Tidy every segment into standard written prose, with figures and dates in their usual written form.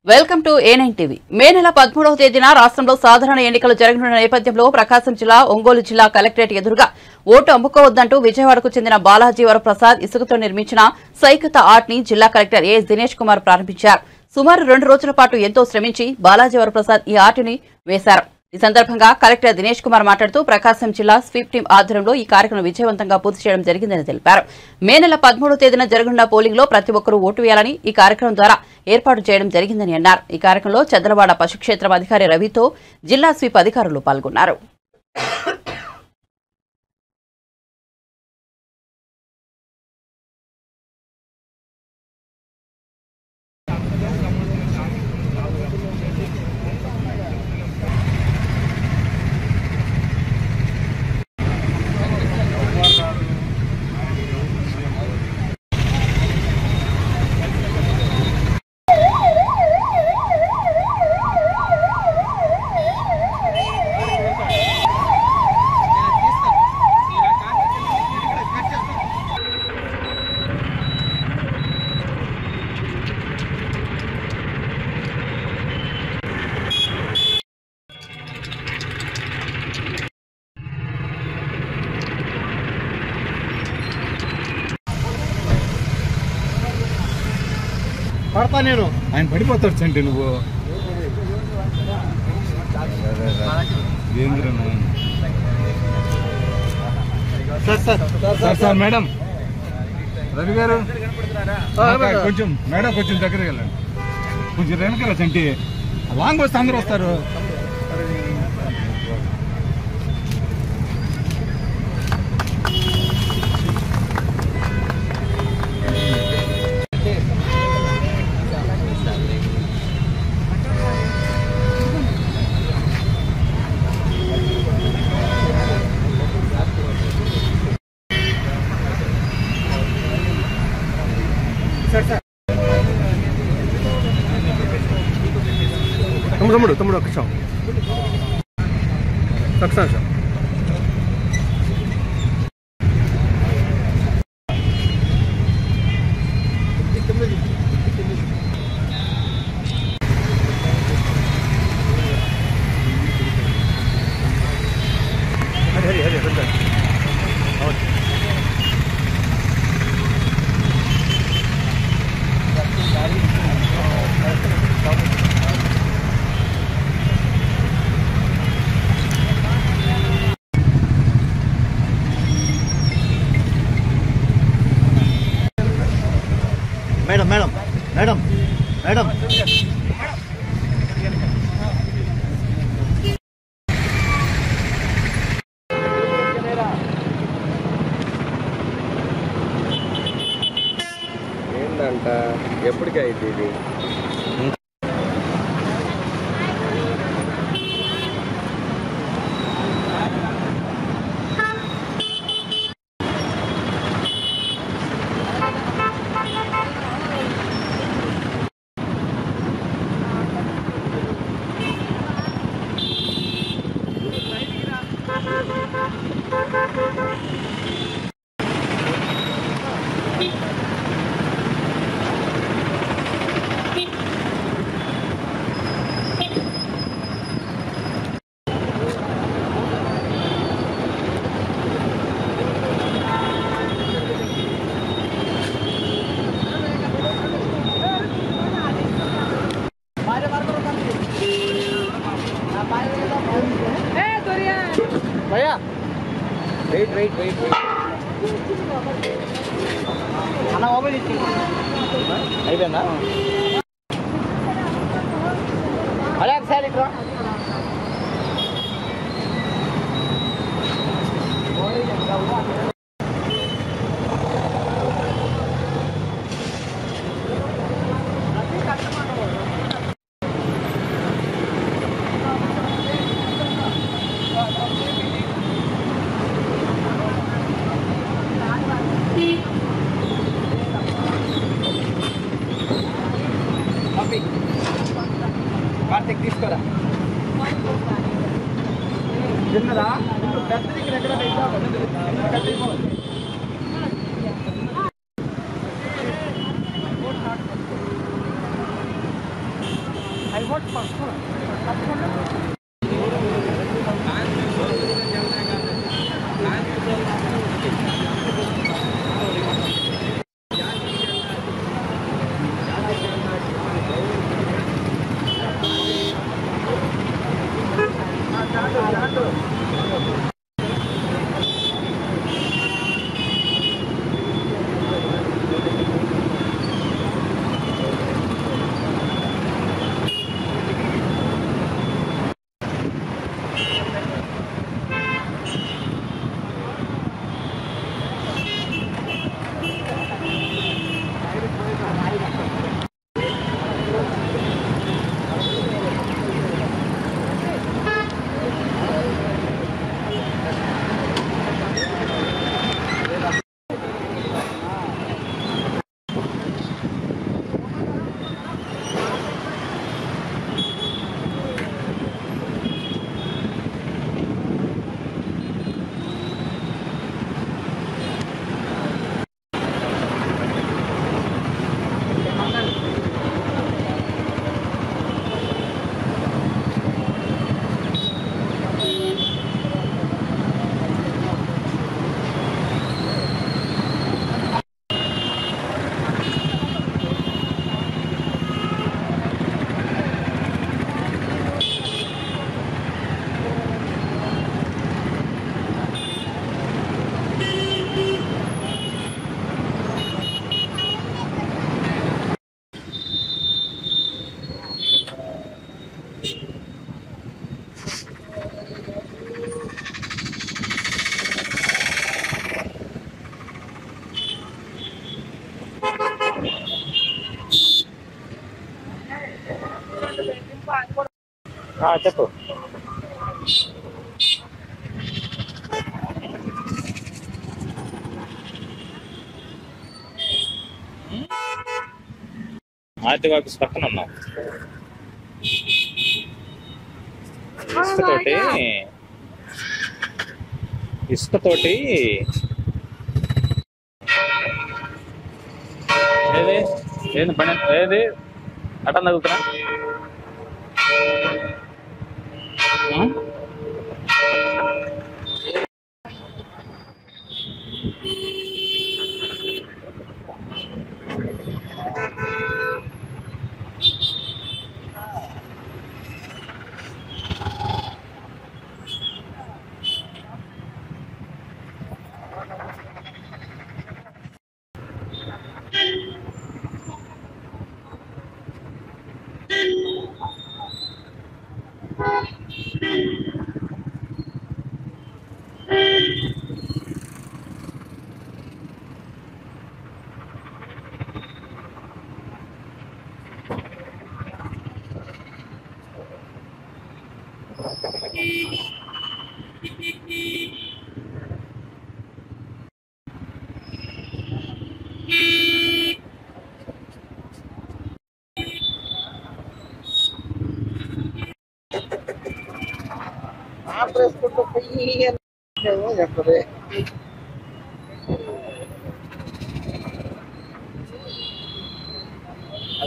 Welcome to A9 TV. మే నెల 13వ తేదీన రాష్ట్రంలో సాధారణ ఎన్నికలు జరగనున్న నేపథ్యంలో ప్రకాశం జిల్లా ఒంగోలు జిల్లా కలెక్టరేట్ ఎదురుగా ఓటు అమ్ముకోవద్దంటూ విజయవాడకు చెందిన బాలాజీ వరప్రసాద్ ఇసుకతో నిర్మించిన సైకత ఆర్ట్ ని జిల్లా కలెక్టర్ ఏ దినేష్ కుమార్ ప్రారంభించారు. సుమారు 2 రోజుల పాటు ఎంతో శ్రమించి బాలాజీ వరప్రసాద్ ఈ ఆర్ట్ ని వేశారు. ఈ సందర్భంగా కలెక్టర్ దినేష్ కుమార్ మాట్లాడుతూ ప్రకాశం జిల్లా స్వీప్ టీం ఆధ్వర్యంలో ఈ కార్యక్రమం విజయవంతంగా పూర్తి చేయడం జరిగిందని తెలిపారు. మే నెల 13వ తేదీన జరగనున్న పోలింగ్ లో ప్రతి ఒక్కరూ ఓటు వేయాలని ఈ కార్యక్రమం ద్వారా ఏర్పాటు చేయడం జరిగిందని అన్నారు. ఈ కార్యక్రమంలో చంద్రవాడ పశుక్షేత్రం అధికారి రవితో జిల్లా స్వీప్ అధికారులు పాల్గొన్నారు. పడతా నేను ఆయన పడిపోతాడు చంటి నువ్వు సార్ మేడం రవి గారు కొంచెం మేడం కొంచెం దగ్గరికి వెళ్ళండి, కొంచెం వెనకాల చంటి లాంగ్ వస్తే అందరూ వస్తారు. తమ్ముడు ఒక నిమిషం success madam madam madam madam ఏంటంట ఎప్పటికైతే ఇది వెయిట్ అన్న మొబైల్ ఇచ్చి అయిపోయిందా? అదే ఒకసారి ఇక్కడ కార్తీక్ తీసుకోరా తిన్నరా చెప్పు. ఆర్టీఓ ఆఫీస్ పక్కన ఉన్నాం. ఇసుకతోటి ఏది ఏంది పని ఏది అటం తగ్గుతున్నా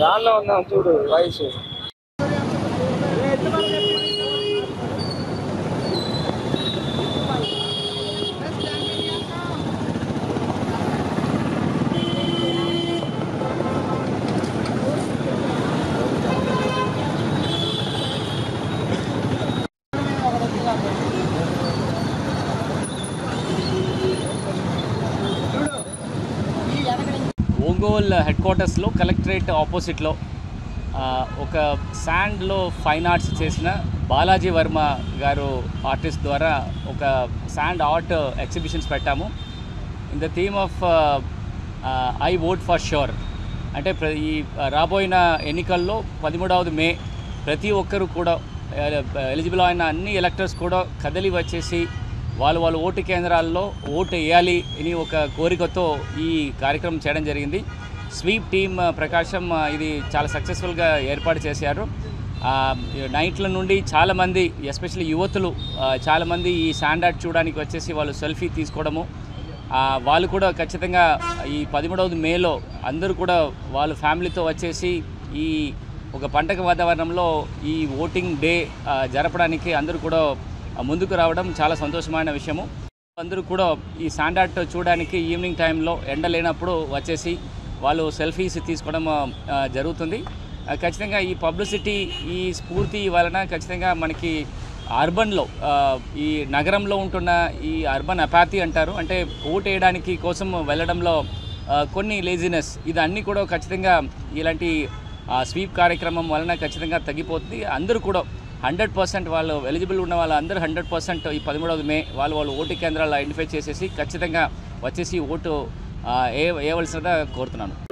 దానిలో ఉన్నాం చూడు వయసు. ఒంగోలు హెడ్ క్వార్టర్స్లో కలెక్టరేట్ ఆపోజిట్లో ఒక శాండ్లో ఫైన్ ఆర్ట్స్ చేసిన బాలాజీ వర్మ గారు ఆర్టిస్ట్ ద్వారా ఒక శాండ్ ఆర్ట్ ఎగ్జిబిషన్స్ పెట్టాము. In the theme of I vote for sure. అంటే ఈ రాబోయిన ఎన్నికల్లో 13వ మే ప్రతి ఒక్కరూ కూడా ఎలిజిబుల్ అయిన అన్ని ఎలక్టర్స్ కూడా కదలి వచ్చేసి వాళ్ళు ఓటు కేంద్రాల్లో ఓటు వేయాలి అని ఒక కోరికతో ఈ కార్యక్రమం చేయడం జరిగింది. స్వీప్ టీమ్ ప్రకాశం ఇది చాలా సక్సెస్ఫుల్గా ఏర్పాటు చేశారు. నైట్ల నుండి చాలామంది ఎస్పెషల్లీ యువతులు చాలామంది ఈ శాండ్ ఆర్ట్ చూడడానికి వచ్చేసి వాళ్ళు సెల్ఫీ తీసుకోవడము, వాళ్ళు కూడా ఖచ్చితంగా ఈ 13వ మేలో అందరూ కూడా వాళ్ళ ఫ్యామిలీతో వచ్చేసి ఈ ఒక పండగ వాతావరణంలో ఈ ఓటింగ్ డే జరపడానికి అందరూ కూడా ముందుకు రావడం చాలా సంతోషమైన విషయము. అందరూ కూడా ఈ శాండ్ ఆర్ట్ చూడడానికి ఈవినింగ్ టైంలో ఎండ లేనప్పుడు వచ్చేసి వాళ్ళు సెల్ఫీస్ తీసుకోవడం జరుగుతుంది. ఖచ్చితంగా ఈ పబ్లిసిటీ ఈ స్ఫూర్తి వలన ఖచ్చితంగా మనకి అర్బన్లో ఈ నగరంలో ఉంటున్న ఈ అర్బన్ అపాథీ అంటారు, అంటే ఓటు వేయడానికి కోసం వెళ్ళడంలో కొన్ని లేజినెస్ ఇది అన్నీ కూడా ఖచ్చితంగా ఇలాంటి స్వీప్ కార్యక్రమం వలన ఖచ్చితంగా తగ్గిపోతుంది. అందరూ కూడా 100% వాళ్ళు ఎలిజిబుల్ ఉన్న వాళ్ళందరూ 100% ఈ 13వ మే వాళ్ళు ఓటు కేంద్రాలు ఐడెంటిఫై చేసేసి ఖచ్చితంగా వచ్చేసి ఓటు వేయవలసినగా కోరుతున్నాను.